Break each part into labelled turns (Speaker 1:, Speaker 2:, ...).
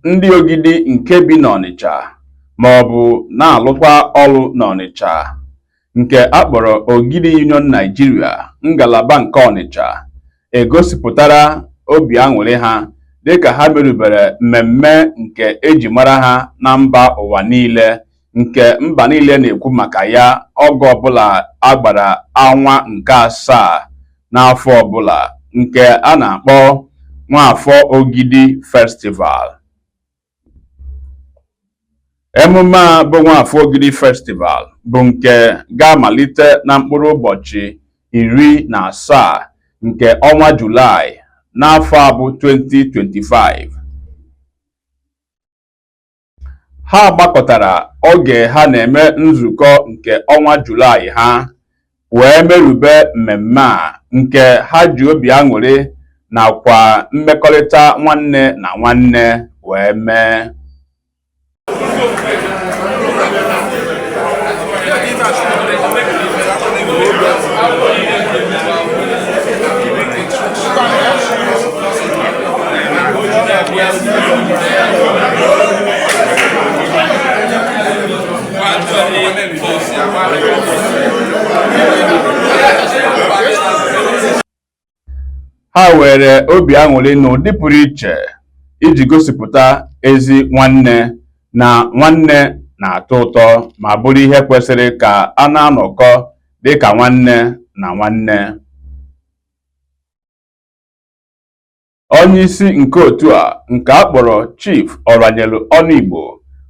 Speaker 1: ndị Ogidi nke bi n'Ọnịcha ma ọ bụ na-alụkwa ọrụ n'Ọnịcha nke akpọrọ Ogidi Union Nigeria ngalaba nke Ọnịcha egosipụtara obi aṅụrị ha dịka ha merubere mmemme nke eji mara ha na mba ụwa niile nke mba niile na-ekwu maka ya oge ọbụla agbara ọnwa nke 7 n'afọ ọbụla nke a na-akpọ Nwafor Ogidi Festival. Emume a bụ Nwafor Ogidi Festival bụ nke ga-amalite na mkpụrụ ụbọchị 17 nke ọnwa Julaị n'afọ a bụ 2025. Ha gbakọtara oge ha na-eme nzukọ nke ọnwa Julaị ha wee merube mmemme a nke ha ji obi aṅụrị nakwa mmekọrịta nwanne na nwanne wee mee. Ha were obi aṅụrị n'ụdị pụrụ iche iji gosipụta ezi nwanne na nwanne na-atọ ụtọ ma bụrụ ihe kwesịrị ka a na-anọkọ dịka nwanne na nwanne. Onye isi nke otu a nke akpọrọ Chief Oranyelu Ọnụigbo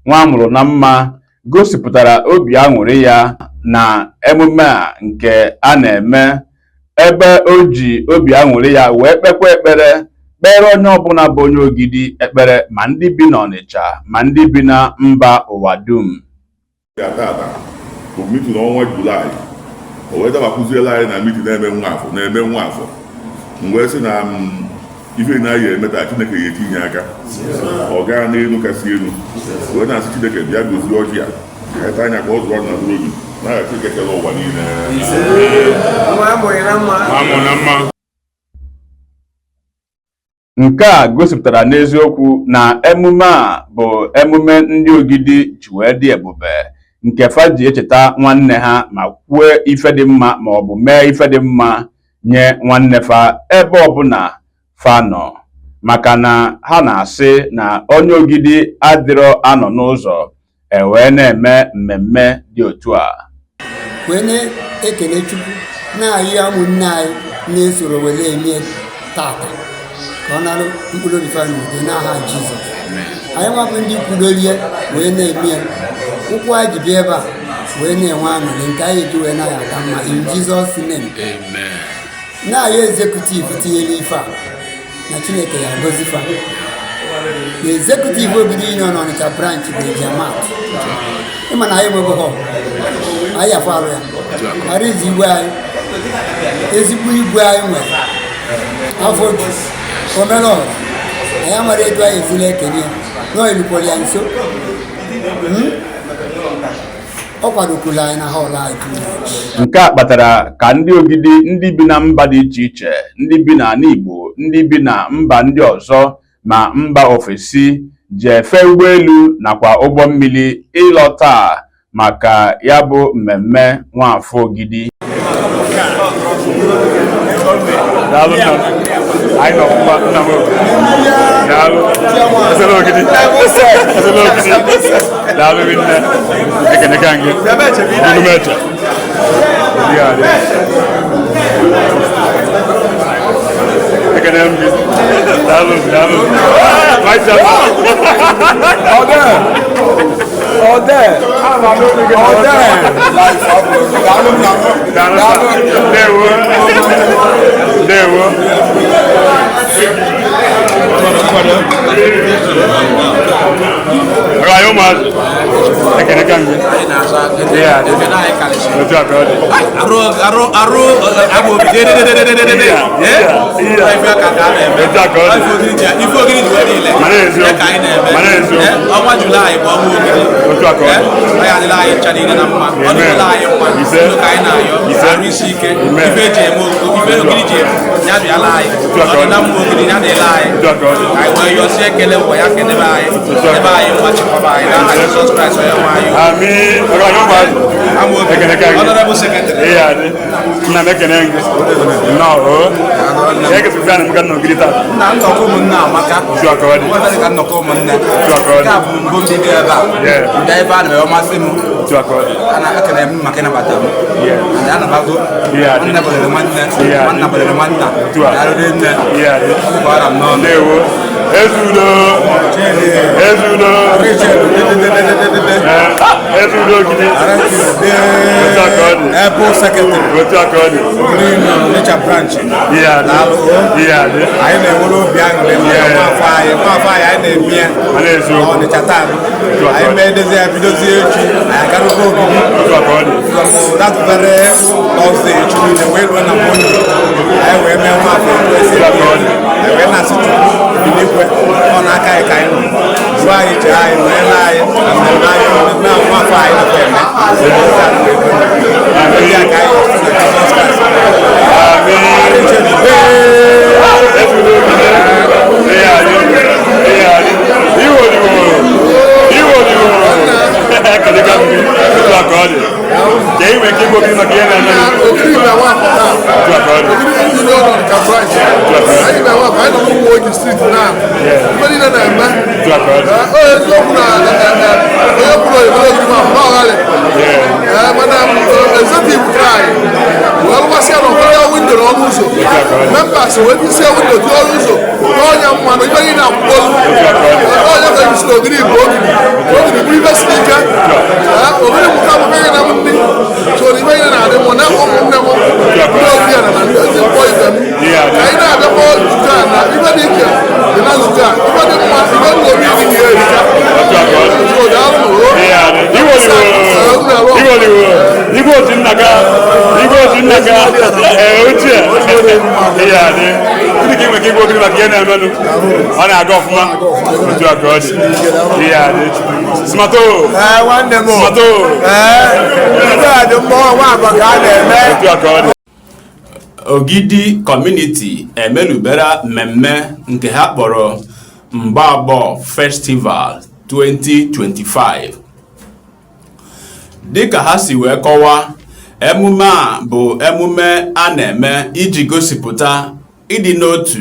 Speaker 1: nwa amụrụ na mma gosipụtara obi aṅụrị ya na emume a nke a na-eme ebe o ji obi aṅụrị ya wee kpekwa ekpere kpere onye ọbụla bụ onye Ogidi ekpere ma ndị bi n'Ọnịcha ma ndị bi na mba ụwa dum.
Speaker 2: Mitin n'ọnwa Julaị o wee dabakwuziela anyị na mitin na-eme Nwafor mgbe sị na ife na-aya emeta Chineke ya etinye aka ọ gaa n'elu kasị elu wee na-asị Chineke bịa gozie ọjị ya ka anya ka ọ zụọ na mkpụrụ obi na-aghachi ekekele ụwa niile.
Speaker 1: Nke a gosipụtara n'eziokwu na emume a bụ emume ndị Ogidi ji wee dị ebube nke fa ji echeta nwanne ha ma kwue ife dị mma ma ọ bụ mee ife dị mma nye nwanne fa ebe ọbụla fa nọ, maka na ha na-asị na onye Ogidi adịrọ anọ n'ụzọ wee na-eme mmemme dị otu a.
Speaker 3: Wee na-ekele Chukwu na-ayị ụmụnne anyị na-esoro wele eme tata ka ọ narụ mkpụrụ obi n'udo n'aha Jizọs. Anyị nwabụ ndị kwudorie wee na-eme ụkwụ anyị ji bịa ebe a wee na-enwe aṅụrị nke anyị ji wee na-ya aka mma in Jesus name. Na-ayị ezekutiv tinyere ife a na Chineke ya gozi fa. The executive Ogidi Union Ọnịcha branch bụ Ejiamat. Ịma na anyị nwebụghọ anyị afọ arụ ya ghara izi igwe anyị ezigbo igwe anyị nwere afọ ju omelọra anyị amara etu anyị ezila ekene ya na o erukwara ya nso ọ kwadokwuru anyị na họl anyị.
Speaker 1: Nke a kpatara ka ndị Ogidi, ndị bi na mba dị iche iche, ndị bi n'ala Igbo, ndị bi na mba ndị ọzọ ma mba ofesi ji efe ụgbọelu nakwa ụgbọ mmiri ịlọta maka ya bụ mmemme Nwafor Ogidi.
Speaker 4: Honorable Secretary.
Speaker 1: Na mekene no yake tufana mkano ngirita
Speaker 4: na nnọkọ ụmụnne amaka
Speaker 1: ju akọwadi
Speaker 4: nwetara ka nnọkọ ụmụnne
Speaker 1: ju akọwadi
Speaker 4: ka bụ mbụ ndị dị ebe a ndị ebe a na-ewe ọmasị m
Speaker 1: ju akọwadi
Speaker 4: ana ekene m maka ịnabata m ndị anabago nwanne bụrere nwanne nwanna bụrere nwanna narịrị nne ọgbara m n'ọnụ
Speaker 1: ewo ezudo ezudo ezudo gidi ju akọwadi
Speaker 4: ebe secretary
Speaker 1: ju akọwadi
Speaker 4: nature branch
Speaker 1: anyị
Speaker 4: na-enwere obi aṅụrị Nwafor anyị na-eme ya Ọnịcha taa anyị mee edozi ya bidozie echi anyị agarugo Ogidi from that very Thursday echi niile wee ruo na Monday anyị wee mee Nwafor anyị wee na-asị Chukwu bilikwe ọ n'aka anyị ka anyị zụọ anyị jee anyị wee na anyị na mmemme anyị na Nwafor anyị nakwa eme ya ka anyị
Speaker 5: members wey be say window to all uso n'ọnya mmanụ ibe anyị na-akwụkwọ ọnya ka isi Ogidi bụ Ogidi bụ ibe siri ike Ogidi mụta amụma ya na ndị so ibe anyị na-adị mụ na ụmụnne m ndị Ogidi ya na ndị ezi mkpọ ibe m ka anyị na-abịakwa nzukọ a na ibe dị ike dị na nzukọ a ibe dị mma ibe ndị Ogidi dị ihe erika so daalụ
Speaker 1: Igwe otu nnaga ochie ya dị ndị ka inwe ka igwe Ogidi maka ihe na-emenụ ọ na-aga ọfụma otu aka ọ dị ya dị smato otu aka ọ dị. Ogidi Community emelubera mmemme nke ha kpọrọ Mgbagbogho Festival 2025. Dịka ha si wee kọwaa, emume a bụ emume a na-eme iji gosipụta ịdị n'otu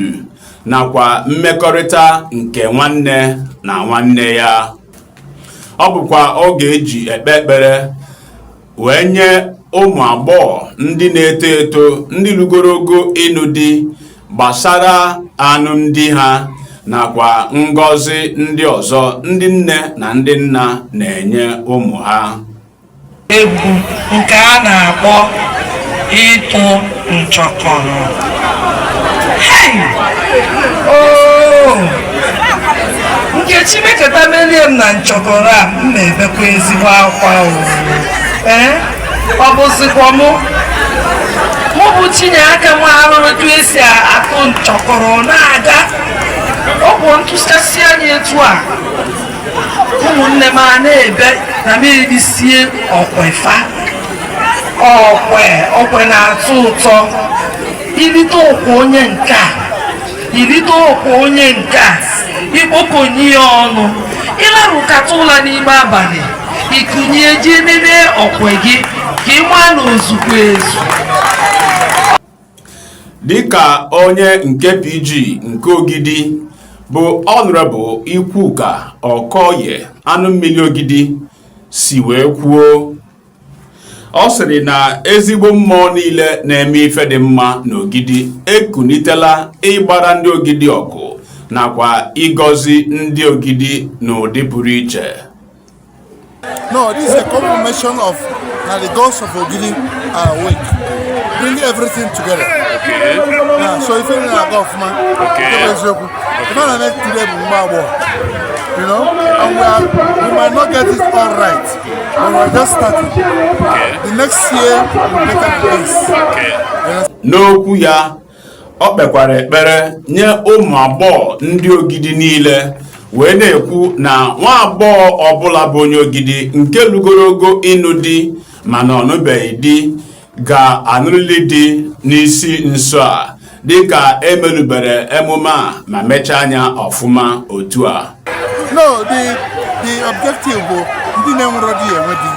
Speaker 1: nakwa mmekọrịta nke nwanne na nwanne ya. Ọ bụkwa oge eji ekpe ekpere wee nye ụmụ agbọghọ ndị na-eto eto ndị lugoro ogo ịnụ di gbasara alụmdi ha nakwa ngọzi ndị ọzọ ndị nne na ndị nna na-enye ụmụ ha.
Speaker 6: Egwu nke a na-akpọ ịtụ nchọkọrọ. Nkechi mekọta melie m na nchọkọrọ a m na-ebekwa ezigbo akwa ọ bụzikwa mụ bụ Chineke nwarụ etu esi atụ nchọkọrọ na-aga. Ọ bụ ntụsasị anyị etu a ụmụnne m a na-ebe na m erisie ọkwefa ọkwe na-atọ ụtọ. Irite okwe onye nke a, irite okwe onye nke a, ikpokọnye ya ọnụ, ịlarụkata ụla n'ime abalị, ikunye ji ememe ọkwe gị ka ị maa na ozugbo ezu.
Speaker 1: Dịka onye nke PG nke Ogidi bụ Honorable Ikwuka Okoye anụ mmiri Ogidi si wee kwuo, ọ sịrị na ezigbo mmụọ niile na-eme ife dị mma n'Ogidi ekunitela ịgbara ndị Ogidi ọgụ nakwa ịgọzi ndị Ogidi n'ụdị pụrụ iche.
Speaker 5: No, this is a confirmation of that the gods of Ogidi are awake, bring everything together.
Speaker 1: Okay.
Speaker 5: So if you're not golf man, if I make today Mgbagbogho, you know, and we might not get it all right, but we're just starting. The next year will be better than this.
Speaker 1: N'okwu ya, ọ kpekwara ekpere nye ụmụ agbọghọ ndị Ogidi niile wee na-ekwu na nwa agbọghọ ọbụla bụ onye Ogidi nke lugoro ogo ịnụ di mana ọ nụbeghị di ga-anụrịrị di n'isi nso a dịka emerubere emume a ma mechaa anya ọfụma otu a.
Speaker 5: No, the objective bụ ndị na-enwere di enwe di.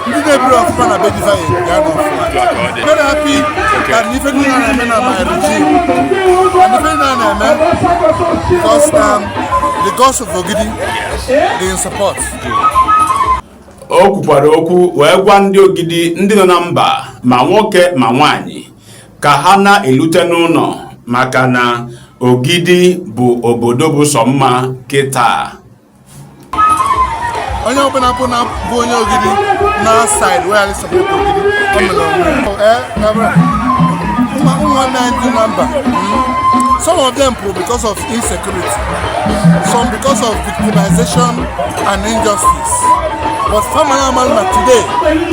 Speaker 5: Ndị na-eburu ọfụma na bejifa ya na ọfụma. Very happy that ife ndị na-eme na my regime and ife ndị na-eme because the gods of Ogidi dey in support.
Speaker 1: O kwukwara okwu wee gwa ndị Ogidi ndị nọ na mba ma nwoke ma nwaanyị ka ha na-elute n'ụlọ maka na Ogidi bụ obodo bụ sọ mma kịta.
Speaker 5: Onye ọbụla bụ onye Ogidi na side where I support Ogidi. Some of them because of insecurity, some because of victimization and injustice. But Famana today,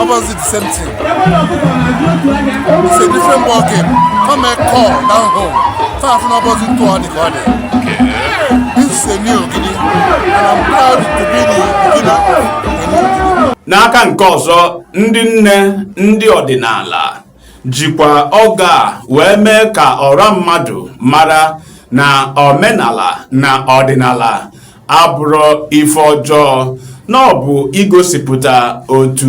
Speaker 5: opposite the same thing. It's a different ball game. Come and call down home. Far from opposite to all the garden. This is a new Ogidi, and I'm proud to be the beginner of a new Ogidi.
Speaker 1: N'aka nke ọzọ, ndị nne ndị ọdịnala jikwa oge a wee mee ka ọra mmadụ mara na omenala na ọdịnala abụrụ ife ọjọọ, na ọ bụ igosipụta otu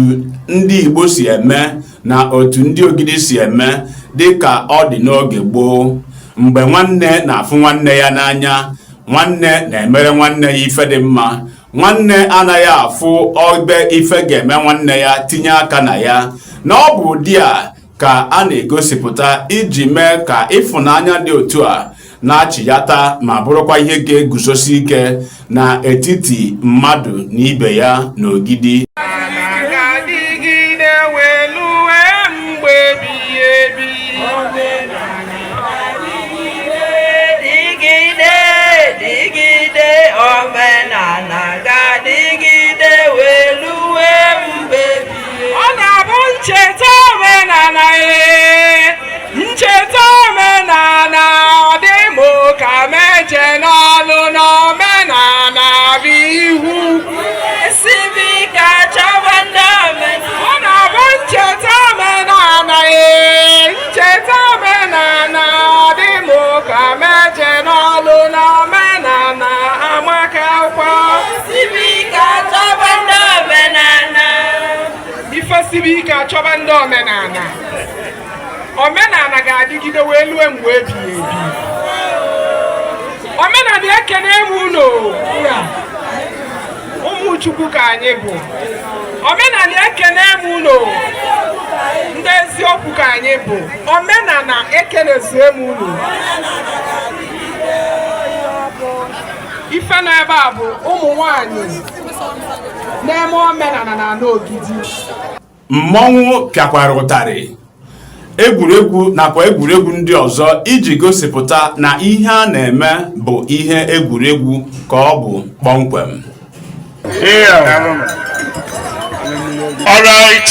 Speaker 1: ndị Igbo si eme na otu ndị Ogidi si eme dịka ọ dị n'oge gboo, mgbe nwanne na-afụ nwanne ya n'anya, nwanne na-emere nwanne ya ife dị mma, nwanne anaghị afụ ebe ife ga-eme nwanne ya tinye aka na ya. Na ọ bụ ụdị a ka a na-egosipụta iji mee ka ịfụnanya dị otu a na-achịyata ma bụrụkwa ihe ga-eguzosi ike n'etiti mmadụ na ibe ya n'Ogidi.
Speaker 6: Ncheta omenala dị m ka meje n'ọlụ n'omenala bụ ihu esibi ka chọba ndị omenala. Ọ na-abụ ncheta omenala ncheta omenala dị m ka meje n'ọlụ n'omenala amakakwa esibi ka chọba ndị omenala. Ife sibi ka chọba ndị omenala. Omenala ga-adịgide wee lue mgbe ebighị ebi. Omenala ekene m ụlọ ụmụ Chukwu ka anyị bụ. Omenala ekene m ụlọ ndị eziokwu ka anyị bụ. Omenala ekenezie m ụlọ. Ife n'ebe a bụ ụmụ nwanyị na-eme omenala na Ogidi.
Speaker 1: Mmọnwụ pịakwara ụtarị, egwuregwu nakwa egwuregwu ndị ọzọ iji gosipụta na ihe a na-eme bụ ihe egwuregwu ka ọ bụ kpọmkwem.
Speaker 7: All right.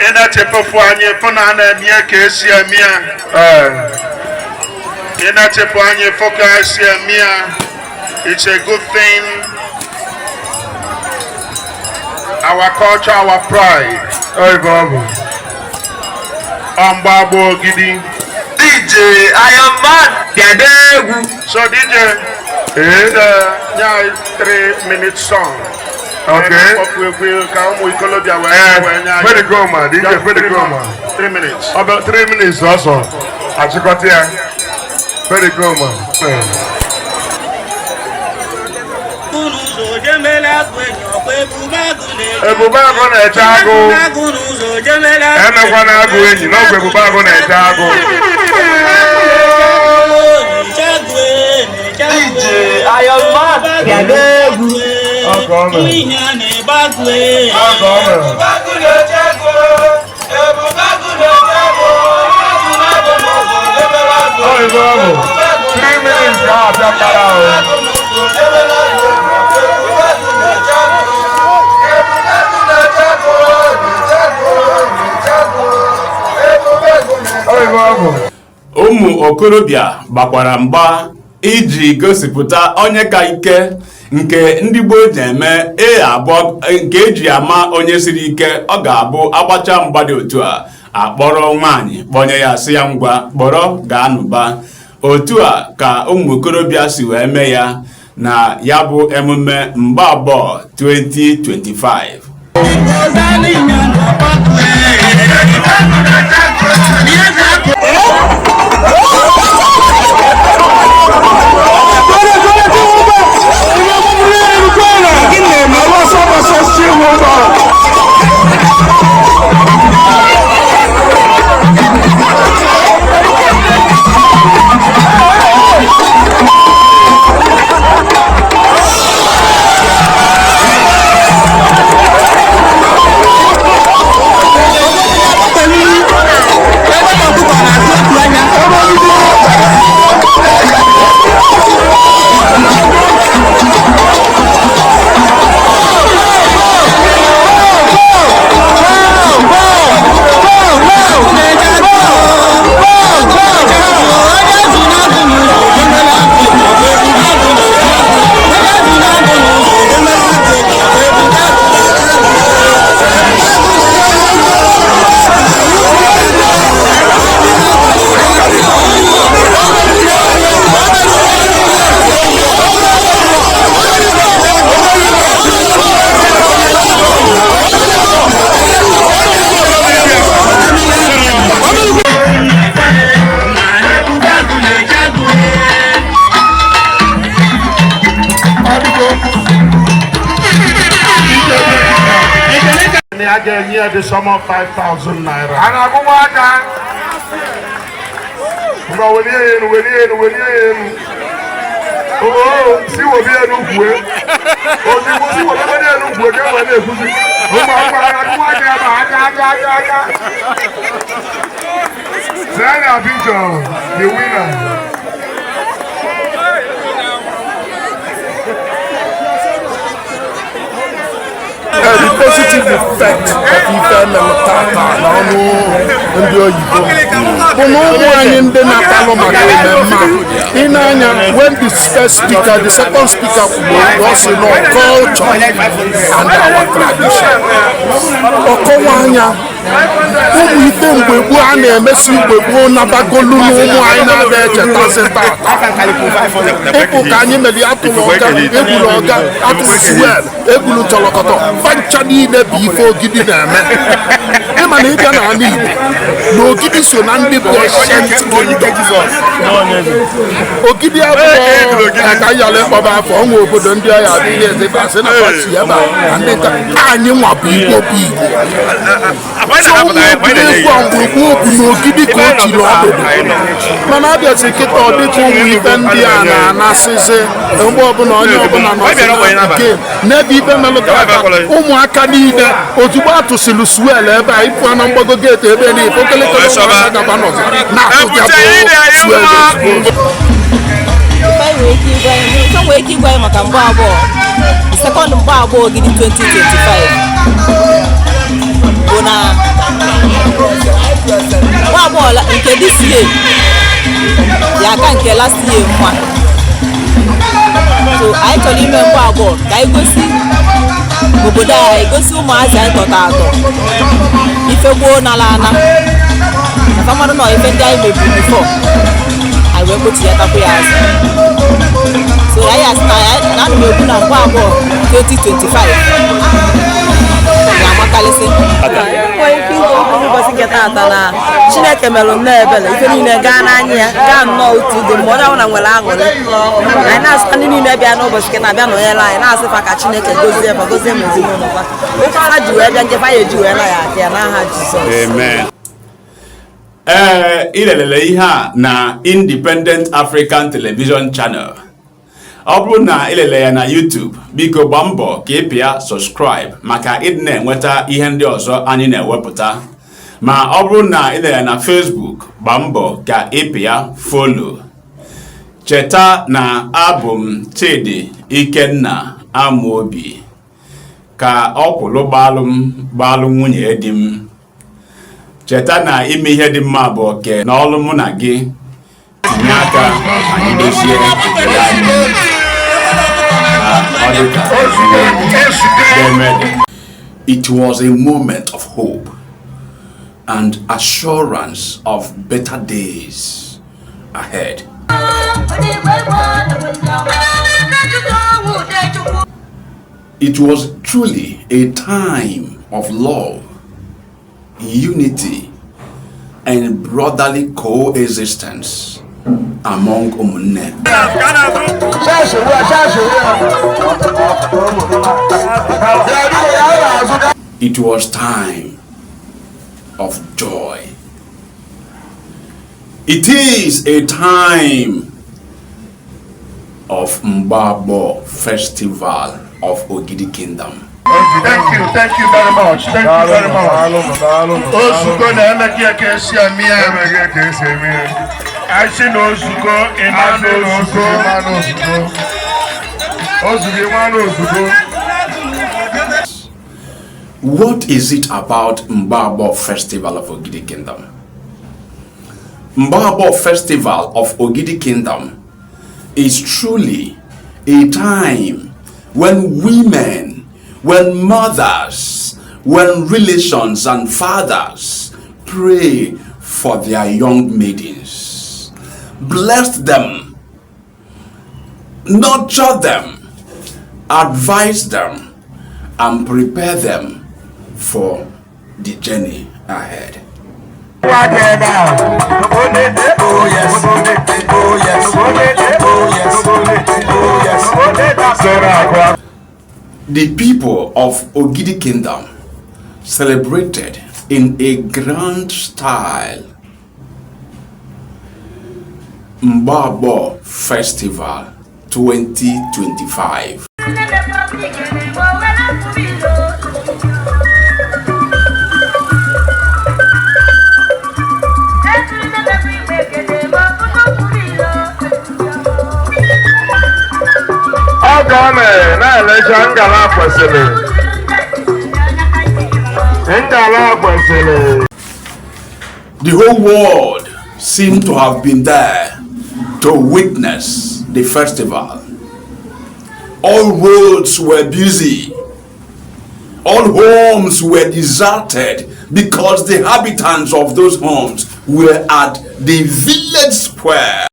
Speaker 7: ina chepofu anyị fụna na-eme ka esi eme ya ina chepo anyị fụ ka esi eme ya. It's a good thing. Our culture, our pride. Mgbagbogho Ogidi.
Speaker 8: DJ Iron Man.
Speaker 7: So DJ, it's a 3-minute song.
Speaker 8: Okay.
Speaker 7: Where
Speaker 8: the go, man? DJ, where the go, man?
Speaker 7: 3 minutes.
Speaker 8: About 3 minutes also. I check out here. Where the go, man? Mgbagbogho na-eche agụ. Emekwana agụ enyi n'ọgwụ Mgbagbogho na-eche agụ.
Speaker 9: DJ Iron Man.
Speaker 1: ụmụ okorobịa gbakwara mgba iji gosipụta onye ka ike nke ndị gboo ji eme abụọ nke eji ama onye siri ike. Ọ ga-abụ agbacha mgba dị otu a akpọrọ nwaanyị kpọnye ya sị ya ngwa kpọrọ gaa n'ụba. Otu a ka ụmụ okorobịa si wee mee ya na ya bụ emume Mgbagbogho 2025.
Speaker 7: I get near the sum of 5,000 naira.
Speaker 8: And I go back. Go with you. Oh, see what we are doing. Oh, see what we are doing. Then I think the winner.
Speaker 5: The positive effect of ife melụtata n'ọnụ ndị oyibo bụ na ụmụ anyị ndị na-atalụ maka mmemme ị na-anya when the first speaker, the second speaker kwuru ọ sị na culture and our tradition ọkọwa anya ụmụ ife mgbe gboo a na-emesi mgbe gboo nabagolu n'ụmụ anyị na-abịa echetazi tata ịpụ ka anyị mere atụrụ ọga egburu ọga atụrụ fuel egburu chọlọkọtọ fancha niile bụ ife Ogidi na-eme. Ịma na ịbịa n'ala Igbo na Ogidi so na ndị bụ Ogidi abụọ ka yala ịkpọba afọ ọnwa obodo ndị ọya adịghị ezebasị na pasi ebe a ndị anyị nwa bụ Igbo bụ Igbo egwu ọgwụgwụ bụ na Ogidi ka o chiri ọdụdụ mana abịazi kịta ọ dịka ụmụ ife ndị a na-anasịzi mgbe ọbụla onye ọbụla nọzi n'ebe ife melụtara ụmụaka niile ozugbo atụsịrị suel ebe a ịpụ na mgbago geeti ebe niile okelekele ụmụaka gaba nọzi na-atụbịa bụ suel ozugbo
Speaker 10: nwere ike ịgwa maka Mgbagbogho sekọnd Mgbagbogho Ogidi 2025 bụ na nwa agbọghọ nke this year ya aka nke last year mma. So anyị chọrọ ime mgbe abụọ ka anyị gosi obodo anyị, gosi ụmụazị anyị tọta atọ ife gboo n'ala ana na famadụ nọ ife ndị anyị mebiri bifo anyị wee kpochi ya tapụ ya azụ. So anyị asị na anụ m ekwu na mgbe abụọ 2025 ga-amakalịsị ụbọchị nke taata na Chineke mere nnọọ ebele ife niile gaa n'anya ya gaa nnọọ otu dị mgbe onye ọbụla nwere aṅụrị. Anyị na-asịkwa ndị niile bịa n'ụbọchị nke na-abịa nọnyere anyị na-asịfa ka Chineke gozie ebe gozie ma ezinụlọ kwa ha ji wee bịa njefa ya eji wee na ya aka ya n'aha Jizọs.
Speaker 1: Amen. Ilelele ihe a na Independent African Television Channel. Ọ bụrụ na ilele ya na YouTube, biko gbaa mbọ ka ị pịa subscribe maka ịdị na-enweta ihe ndị ọzọ anyị na-ewepụta. Ma ọ bụrụ na ilele ya na Facebook, gbaa mbọ ka ị pịa follow. Cheta na abụ m Chidi Ikenna Amobi ka ọkwụlụ gbalụ nwunye di m. Cheta na ime ihe dị mma bụ oke na ọlụ mụ na gị tinye aka anyị dozie obodo anyị. It was a moment of hope and assurance of better days ahead. It was truly a time of love, unity, and brotherly coexistence among Umunne. It was time of joy. It is a time of Mgbagbogho Festival of Ogidi Kingdom.
Speaker 7: Thank you very much. Thank you very much. Ozuko na emeke kesi amia. I see no Ozuko, Imano Ozuko.
Speaker 1: What is it about Mgbagbogho Festival of Ogidi Kingdom? Mgbagbogho Festival of Ogidi Kingdom is truly a time when women, when mothers, when relations and fathers pray for their young maidens, bless them, nurture them, advise them, and prepare them for the journey ahead. The people of Ogidi Kingdom celebrated in a grand style Mgbagbogho Festival 2025. The whole world seemed to have been there to witness the festival. All roads were busy. All homes were deserted because the inhabitants of those homes were at the village square.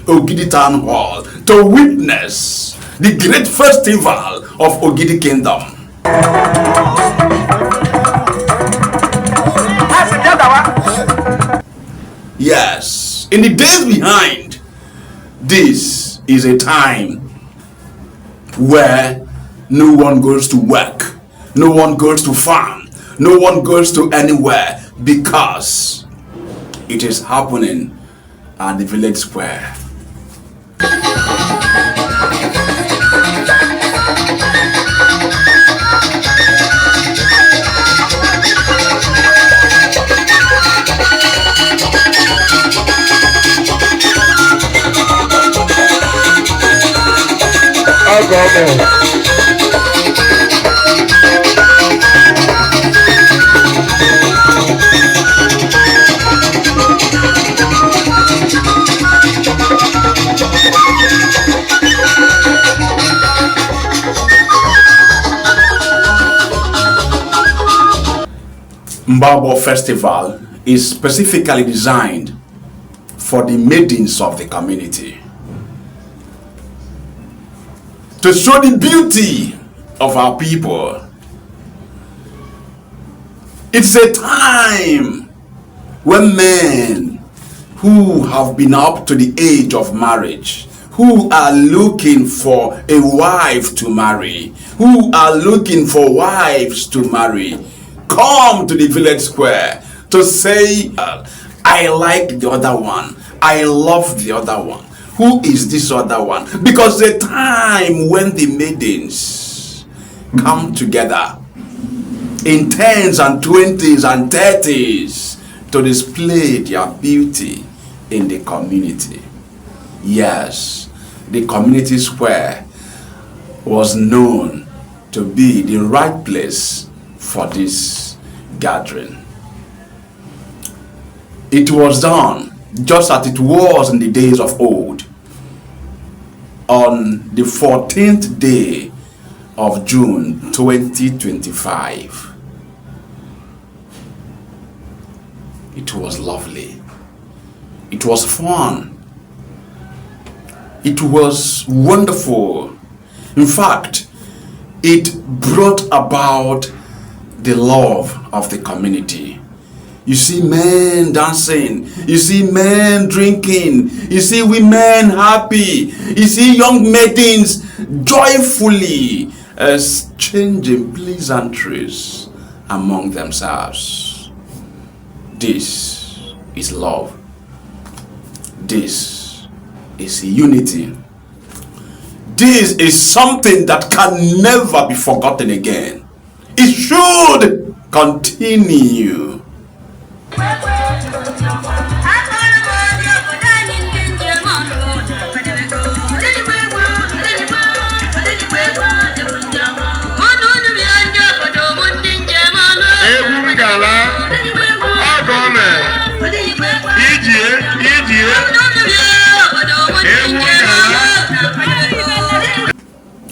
Speaker 1: Ogidi Town Hall to witness the great festival of Ogidi Kingdom. Yes, in the days behind, this is a time where no one goes to work, no one goes to farm, no one goes to anywhere because it is happening at the village square. Mgbagbogho Festival is specifically designed for the maidens of the community to show the beauty of our people. It's a time when men who have been up to the age of marriage, who are looking for a wife to marry, who are looking for wives to marry, come to the village square to say, I like the other one, I love the other one. Who is this other one? Because the time when the maidens come together in 10s and 20s and 30s to display their beauty in the community. Yes, the community square was known to be the right place for this gathering. It was done just as it was in the days of old, on the 14th day of June 2025. It was lovely. It was fun. It was wonderful. In fact, it brought about the love of the community. You see men dancing, you see men drinking, you see women happy, you see young maidens joyfully exchanging pleasantries among themselves. This is love. This is unity. This is something that can never be forgotten again. It should continue.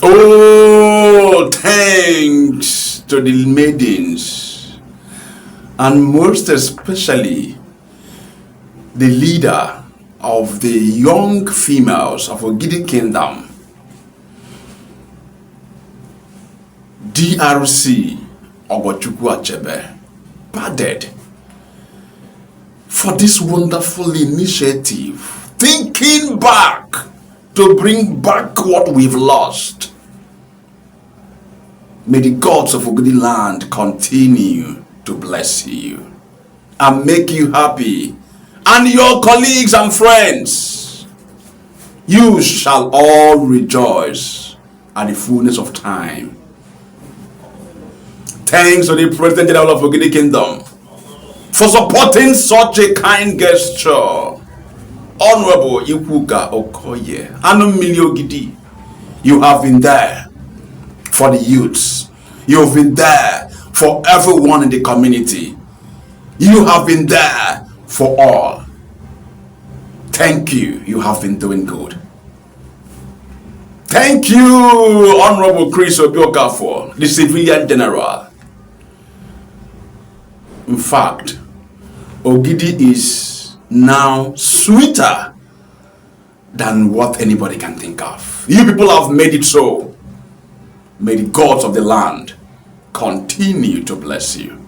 Speaker 1: Oh, thanks to the maidens, and most especially the leader of the young females of Ogidi Kingdom, DRC Ogwachukwu Achebe, pardoned for this wonderful initiative, thinking back to bring back what we've lost. May the gods of Ogidi land continue to bless you and make you happy, and your colleagues and friends. You shall all rejoice at the fullness of time. Thanks to the President General of Ogidi Kingdom for supporting such a kind gesture. Honorable Ikwuka Okoye, Anumili Ogidi, you have been there for the youths. You have been there for everyone in the community. You have been there for all. Thank you. You have been doing good. Thank you, Honorable Chris Obiokafo, the Civilian General. In fact, Ogidi is now sweeter than what anybody can think of. You people have made it so. May the gods of the land continue to bless you.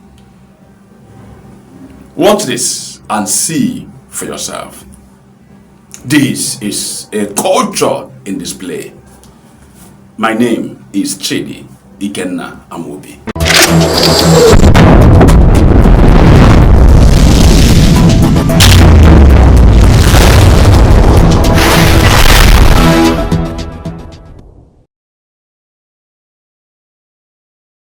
Speaker 1: Watch this and see for yourself. This is a culture in display. My name is Chidi Ikenna Amobi.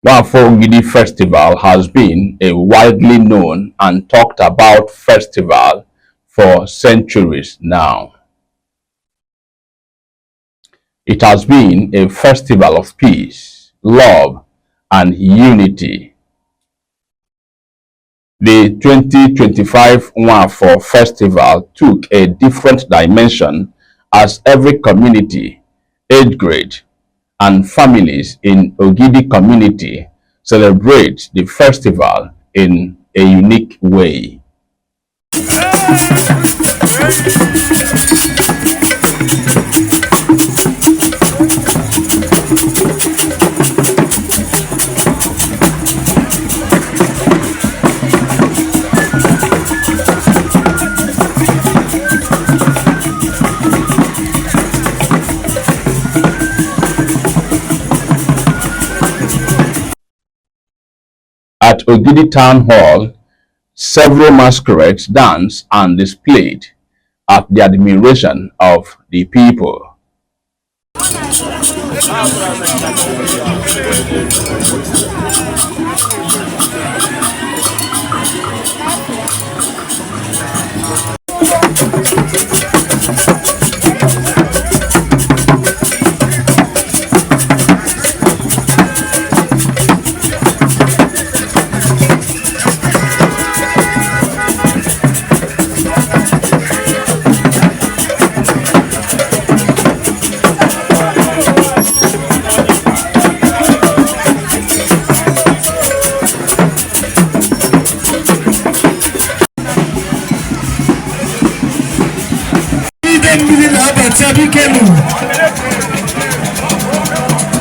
Speaker 1: Nwafor Ogidi Festival has been a widely known and talked about festival for centuries now. It has been a festival of peace, love, and unity. The 2025 Nwafor Festival took a different dimension as every community, age grade, and families in Ogidi community celebrate the festival in a unique way. At Ogidi Town Hall, several masquerades danced and displayed at the admiration of the people.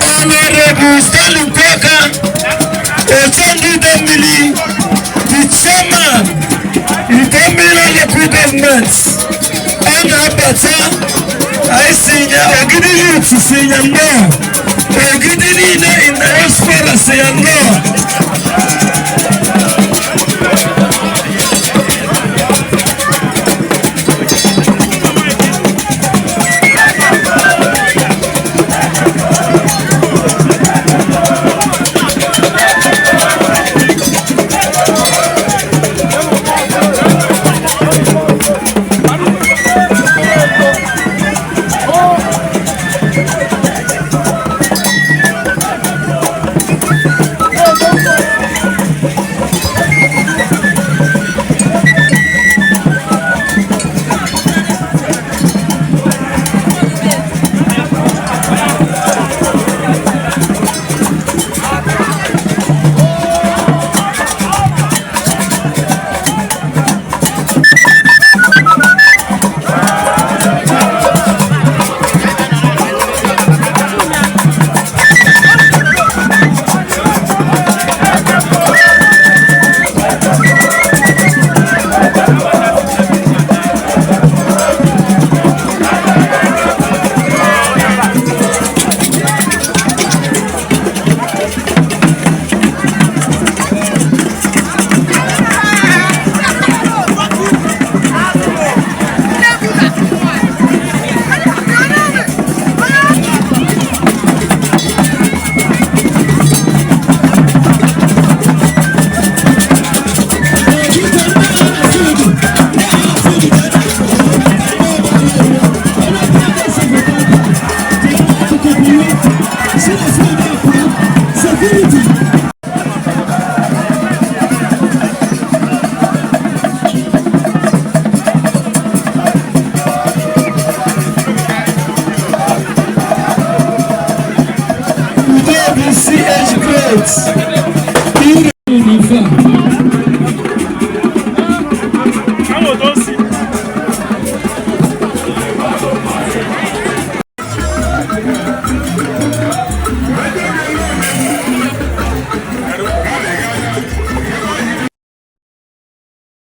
Speaker 11: Honorable Stanley Parker, the chairman, the terminal local government, and Abata, I see Ogidi youth to say no, Ogidi leader in the diaspora say no.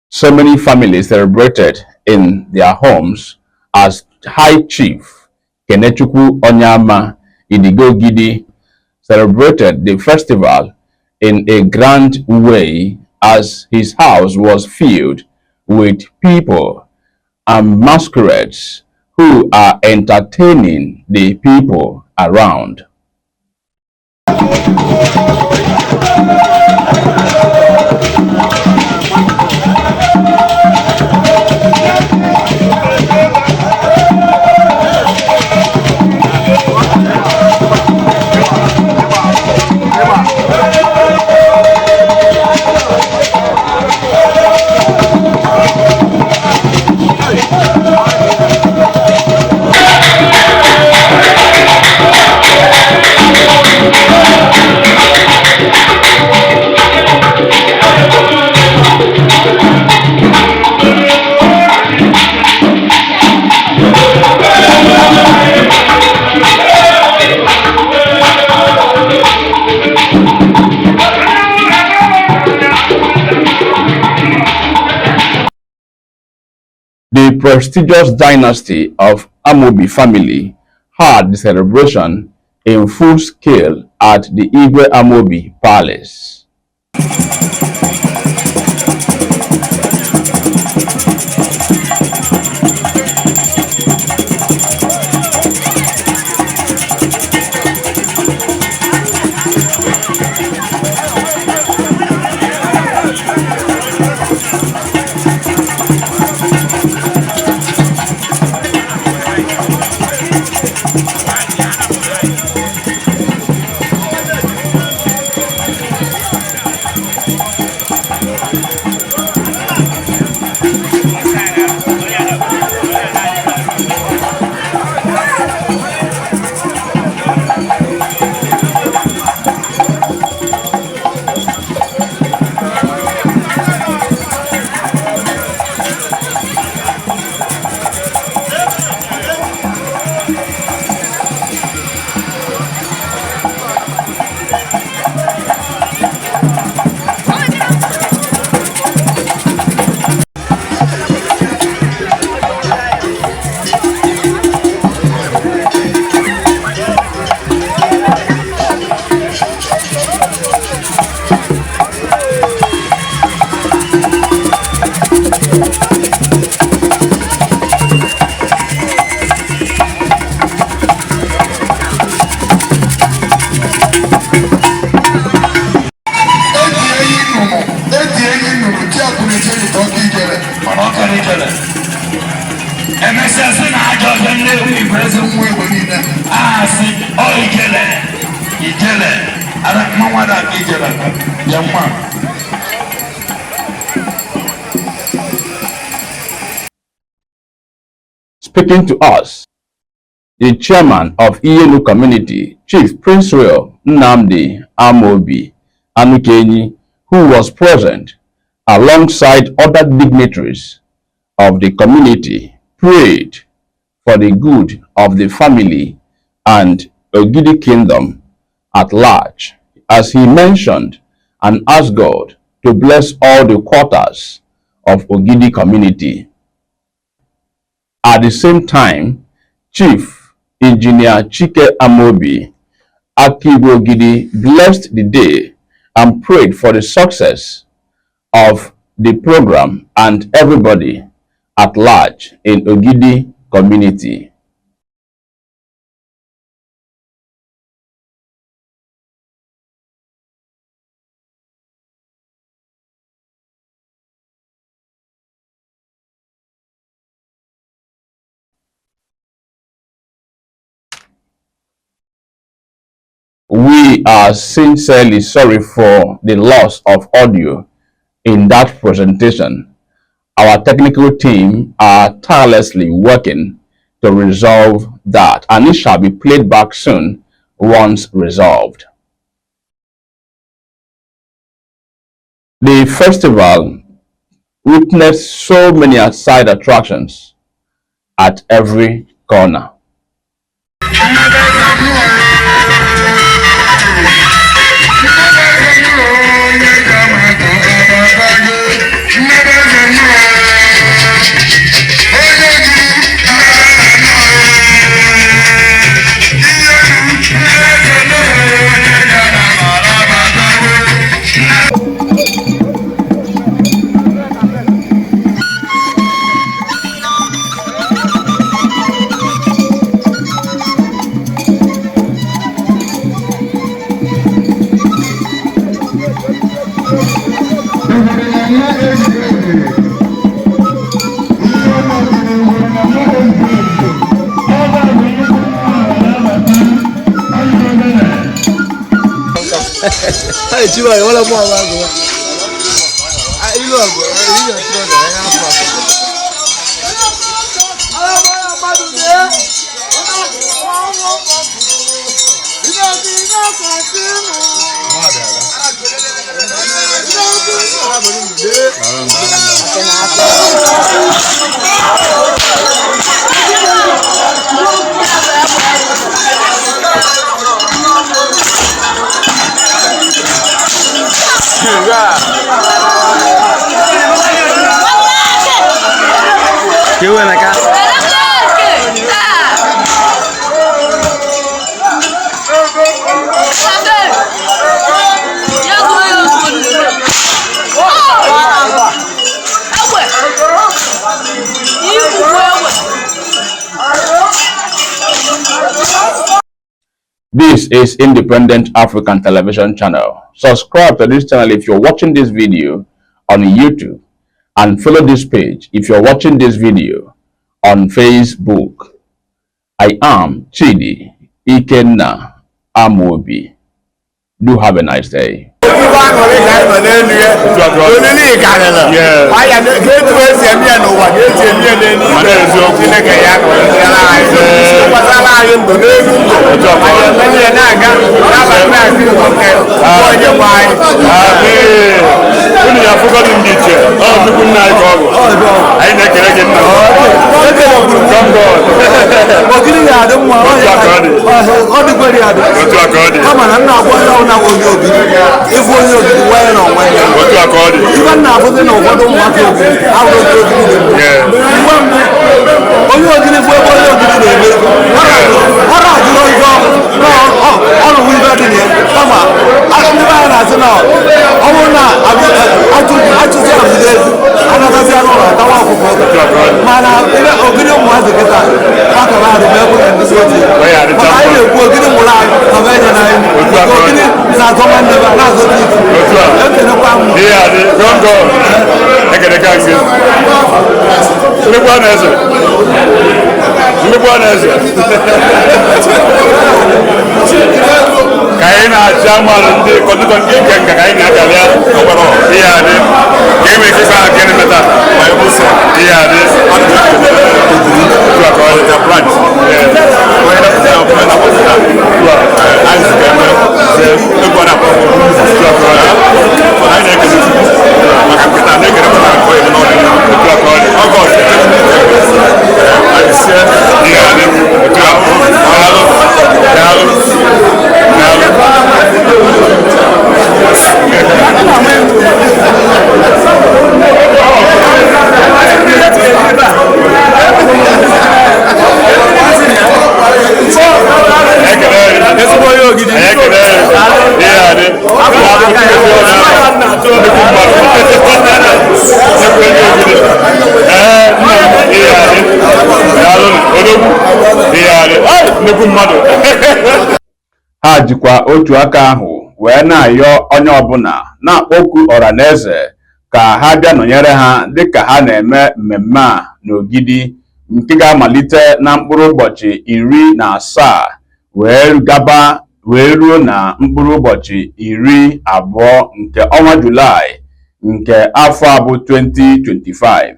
Speaker 1: So many families celebrated in their homes as High Chief Kenechukwu Onyama Idigogidi celebrated the festival in a grand way as his house was filled with people and masquerades who are entertaining the people around. prestigious dynasty of Amobi family had the celebration in full scale at the Igwe Amobi Palace. Speaking to us, the chairman of Iyelu community, Chief Prince Royal Nnamdi Amobi Anukenyi, who was present alongside other dignitaries of the community, prayed for the good of the family and Ogidi kingdom at large, as he mentioned and asked God to bless all the quarters of Ogidi community. At the same time, Chief Engineer Chike Amobi Akibu Ogidi blessed the day and prayed for the success of the program and everybody at large in Ogidi community. We are sincerely sorry for the loss of audio in that presentation. Our technical team are tirelessly working to resolve that, and it shall be played back soon once resolved. The festival witnessed so many side attractions at every corner.
Speaker 12: Qué buena
Speaker 1: This is Independent African Television Channel. Subscribe to this channel if you're watching this video on YouTube, and follow this page if you're watching this video on Facebook. I am Chidi Ikenna Amobi. Do have a nice day. Ha jikwa otu aka ahụ wee na-ayọ onye ọbụla na-akpọku ọhaneze ka ha bịa nọnyere ha dịka ha na-eme mmemme a n'Ogidi, nke ga-amalite na mkpụrụ ụbọchị 17 wee ruo na mkpụrụ ụbọchị 20 nke ọnwa Julaị nke afọ a bụ 2025.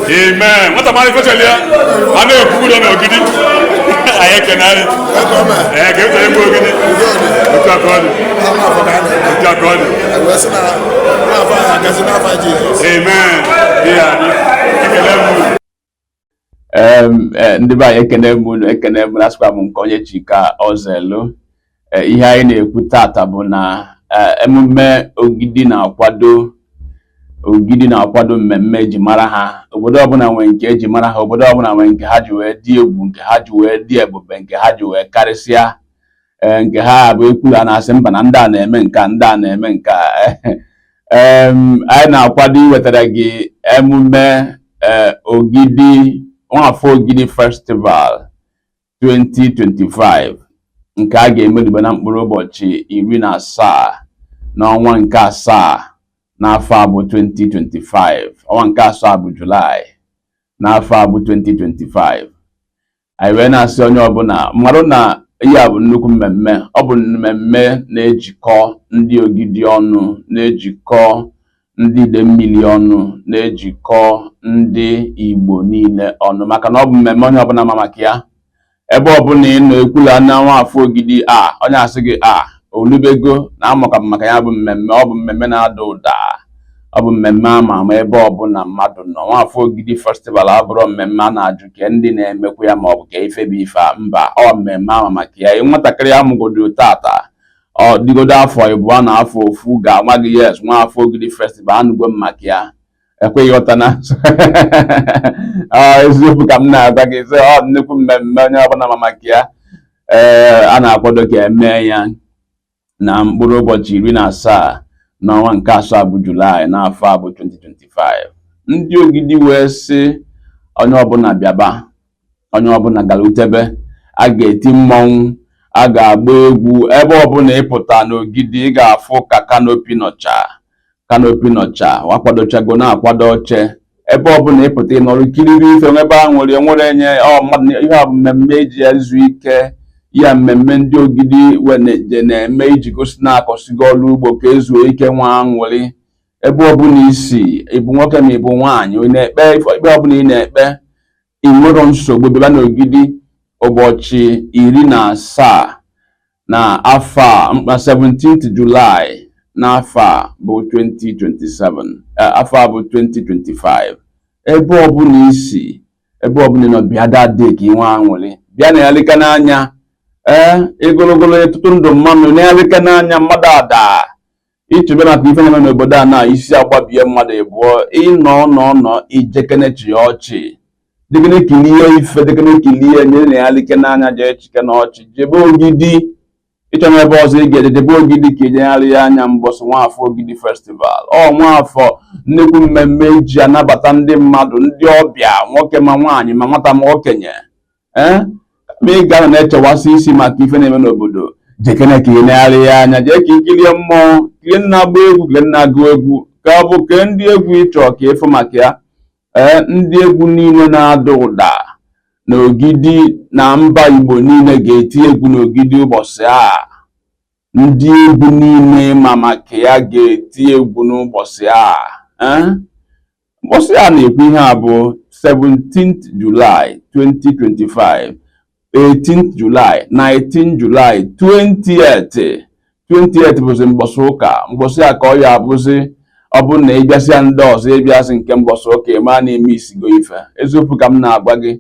Speaker 2: Amen. What am I going to tell you? I'm a good on Ogidi. I can I give them Ogidi.
Speaker 1: Amen. Ndị be anyị ekene mụ na-asịkwa m nke onye chika ọzelu. Ihe anyị na-ekwu tata bụ na emume Ogidi na-akwado mmemme eji mara ha. Obodo ọbụla nwere nke eji mara ha, obodo ọbụla nwere nke ha ji wee dị egwu, nke ha ji wee dị ebube, nke ha ji wee karịsịa, nke ha bụ ekwuru a na-asị mba na ndị a na-eme nka, ndị a na-eme nka. Anyị na-akwado iwetara gị emume Ogidi Nwafor Ogidi Festival 2025 nke a ga-emeribe na mkpụrụ ụbọchị 17 n'ọnwa nke asaa n'afọ a bụ 2025. Ọnwa nke asaa bụ Julaị n'afọ a bụ 2025. Anyị wee na-asị onye ọbụla mmadụ na ihe bụ nnukwu mmemme. Ọ bụ mmemme na-ejikọ ndị Ogidi ọnụ, na-ejikọ ndị Idemmili ọnụ, na-ejikọ ndị Igbo niile ọnụ, maka na ọ bụ mmemme onye ọbụla ma maka ya. Ebe ọbụla ị nọ ekwula na Nwafor Ogidi onye asị gị olubego na amụka maka ya bụ mmemme. Ọ bụ mmemme na-ada ụda, ọ bụ mmemme ama ebe ọbụla mmadụ nọ. Nwafor Ogidi Festival abụrụ mmemme a na-ajụ ka ndị na-emekwa ya ma ọ bụ ka ife bụ ife mba. Ọ mmemme ama maka ya. Nwatakịrị amụgodo tata ọ dịgodo afọ ịbụọ na afọ ofu ga-agwa gị yes Nwafor Ogidi Festival anụgo maka ya. Ekweghị ghọta na eziokwu ka m na-agwa gị sị ọ nnukwu mmemme onye ọbụla ma maka ya. A na-akwado ka emee ya na mkpụrụ ụbọchị 17 n'ọnwa nke asaa bụ Julaị n'afọ a bụ 2025. Ndị Ogidi wee sị onye ọbụla bịaba, onye ọbụla galutebe, a ga-eti mmọnwụ, a ga-agba egwu. Ebe ọbụla ịpụta n'Ogidi ị ga-afụ ka kanopi nọcha wakwadochago na-akwado oche. Ebe ọbụla ịpụta ịnọrọ kiriri ife ebe a nwere enye mmadụ. Ihe a bụ mmemme eji ezu ike, ya mmemme ndị Ogidi na-eme iji gosi na-akọsigo ọrụ ugbo ka ezuo ike nwa aṅụrị. Ebe ọbụla isi ịbụ nwoke ma ịbụ nwaanyị ị na-ekpe ebe ọbụla ị na-ekpe inwero nsogbu bịa n'Ogidi ụbọchị 17 na afọ 17th Julaị n'afọ a bụ 2027. Afọ a bụ 2025. Ebe ọbụla isi, ebe ọbụla nọ bịa dade ka inwe aṅụrị. Bịa na yalika n'anya egologolo ịtụtụ ndụ mmanụ na-arịka n'anya mmadụ ada ichebe maka ife na-eme n'obodo a na isi agbabie mmadụ ịbụọ ịnọ ijekenechi ọchị dịgịnị kilie ife dịgịnị kilie nyere na ya like n'anya jee chike na ọchị jebe Ogidi. Ịchọ na ebe ọzọ ị ga-eje jebe Ogidi ka ijegharị ya anya mbọsị Nwafor Ogidi Festival. Nwafor nnukwu mmemme ji anabata ndị mmadụ, ndị ọbịa, nwoke ma nwaanyị ma nwata ma okenye. ma ị ga na-echewasị isi maka ife na-eme n'obodo jekene ka ị na-arị ya anya jee ka ikilie mmụọ kilie na-agba egwu kilie na-agụ egwu ka ọ bụ ke ndị egwu ịchọ ka ịfụ maka ya ndị egwu niile na-ada ụda n'Ogidi na mba Igbo niile ga-eti egwu n'Ogidi ụbọchị a ndị egwu niile ma maka ya ga-eti egwu n'ụbọchị a ụbọchị a na-ekwu ihe a bụ 17th July 2025 18th July 19th July 20th bụzi mbọsị ụka mbọsị a ka ọ ya abụzi ọ bụ na ịbịasịa ndị ọzọ ịbịasị nke mbọsị ụka ịma na-eme isigo ife eziokwu ka m na-agwa gị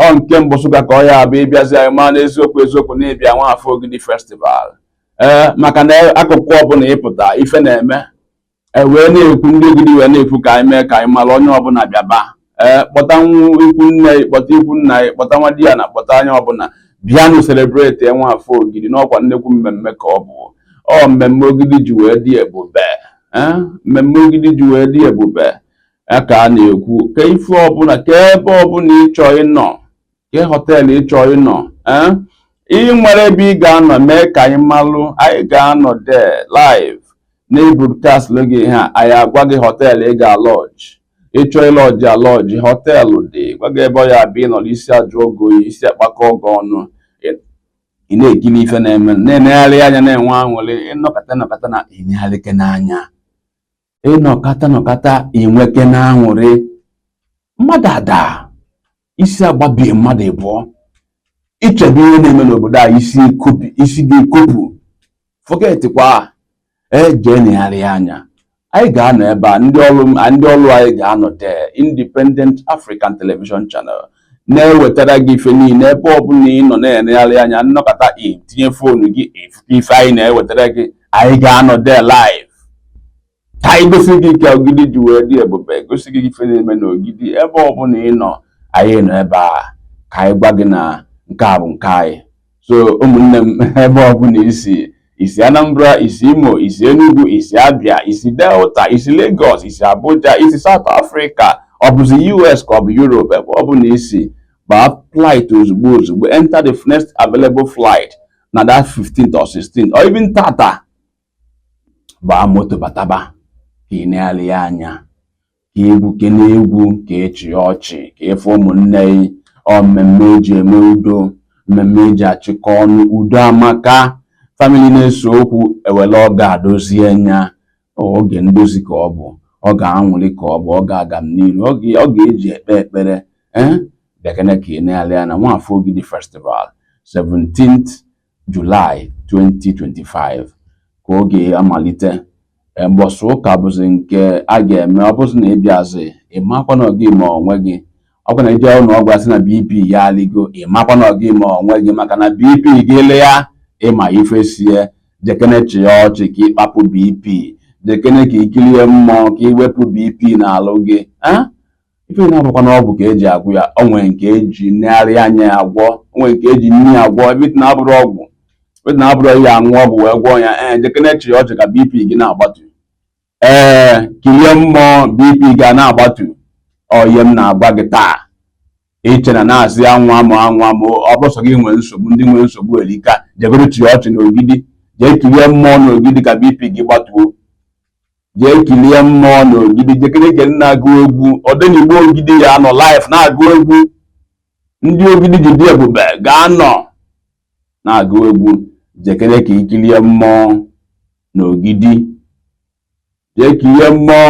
Speaker 1: ọ nke mbọsị ụka ka ọ ya abụ ịbịasịa ịma na eziokwu na-ebịa Nwafor Ogidi Festival maka na akụkụ ọbụla ịpụta ife na-eme wee na-ekwu ndị Ogidi wee na-ekwu ka anyị mee ka anyị mara onye ọbụla bịaba kpọta ikwu nne kpọta ikwu nna kpọta nwa di ya na kpọta anya ọbụla bịanụ celebrate Nwafor Ogidi n'ọkwa nnekwu mmemme ka ọ bụ mmemme Ogidi ji wee dị ebube mmemme Ogidi ji wee dị ebube ka a na-ekwu ka ife ọbụla ka ebe ọbụla ịchọ ịnọ ka họteelụ ịchọ ịnọ ị nwere ebe ị ga-anọ mee ka anyị malụ anyị ga-anọ there live na-ebroadcast logo ha anyị agwa gị họteelụ ị ga-alọji ịchọ ịlọji alọji họteelụ dị gwa gị ebe ọ ya bụ ịnọ isi ajụ ogo isi akpakọ ọgọ ọnụ ị na-ekiri ife na-eme na-enegharị anya na-enwe aṅụrị ịnọkọta na ịnegharịke n'anya ịnọkọta inweke na aṅụrị mmadụ ada isi agbabie mmadụ ịbụọ ichebe ihe na-eme n'obodo a isi gị kopụ fọgetikwa jee negharị anya anyị ga-anọ ebe a ndị ọrụ anyị ga-anọ there Independent African Television Channel na-ewetara gị ife niile ebe ọbụla ị nọ na-enegharị anya nnọkọta tinye foonu gị ife anyị na-ewetara gị anyị ga-anọ there live ka anyị gosi gị ka Ogidi ji wee dị ebube gosi gị ife na-eme n'Ogidi ebe ọbụla ị nọ anyị nọ ebe a ka anyị gwa gị na nke a bụ nke anyị so ụmụnne m ebe ọbụla isi Anambra isi Imo isi Enugu isi Abia isi Delta isi Lagos isi Abuja isi South Africa ọ bụzi US ka ọ bụ Europe ebe ọbụla isi gbaa flight ozugbo enter the next available flight na that 15th or 16th or even tata gbaa moto bataba ka ị na-ele ya anya ka egwu kene egwu ka echi ọchị ka efe ụmụnne mmemme eji eme udo mmemme eji achịkọ ọnụ udo amaka family na-eso okwu ewele ọ ga-adozie anya oge ndozi ka ọ bụ ọ ga-anwụrị ka ọ bụ ọ ga-aga n'iru ọ ga-eji ekpe ekpere bịakene ka ị na-ele ya na Nwafor Ogidi Festival 17th July 2025 ka oge amalite mbọsị ụka bụzi nke a ga-eme ọ bụzi na ịbịazi ịmakwa na gị ma onwe gị ọkwa na ije ụlọ ọgwụ asị na BP ya aligo ịmakwa na gị ma onwe gị maka na BP gị ele ya ịma ife sie jekene chi ya ọchị ka ịkpapụ BP jekene ka ikilie mmụọ ka iwepụ BP n'alụ gị ife na-abụkwa na ọgwụ ka eji agwụ ya onwe nke eji negharị anya agwọ onwe nke eji nri agwọ ebe na-abụrụ ọgwụ ebe na-abụrụ ihe aṅụ ọgwụ wee gwọọ ya jekene chi ya ọchị ka BP gị na-agbatu kilie mmụọ BP ga na-agbatu ihe m na-agwa gị taa iche na-asị anwụ ọ bụsọ gị nwere nsogbu ndị nwere nsogbu erika jegoro chi ọchị n'Ogidi jee kilie mmụọ n'Ogidi ka BP gị gbatuo jee kilie mmụọ n'Ogidi jekere ke na-agụ egwu ọdịnigbo Ogidi ya nọ live na-agụ egwu ndị Ogidi ji dị ebube ga-anọ na-agụ egwu jekere ka ikilie mmụọ n'Ogidi jee kilie mmụọ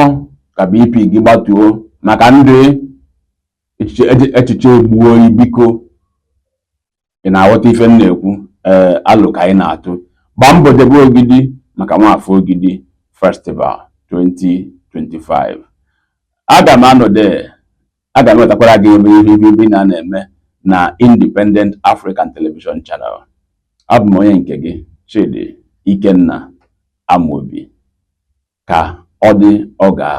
Speaker 1: ka BP gị gbatuo maka ndị echiche egbuo biko ị na-aghọta ife m na-ekwu alụ ka anyị na-atụ gbaa mbọ debe Ogidi maka Nwafor Ogidi Festival 2025 aga m anọde aga m ewetakwara gị ebe na-eme na Independent African Television Channel abụ m onye nke gị Chidi Ikenna Amobi ka ọ dị ọ ga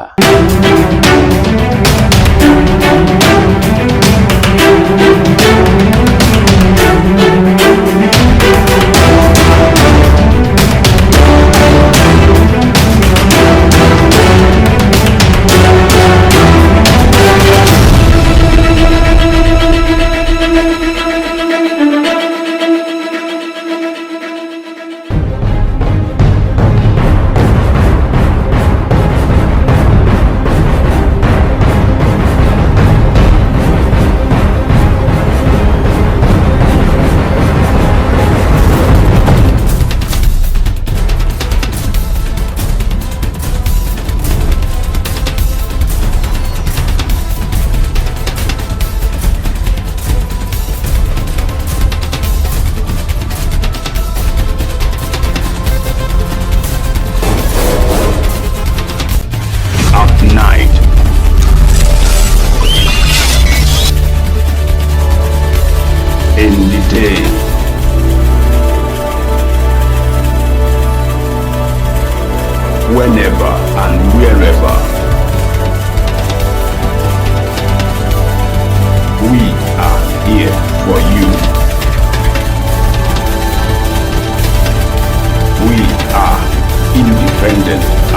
Speaker 1: in detail. Whenever and wherever, we are here for you. We are independent.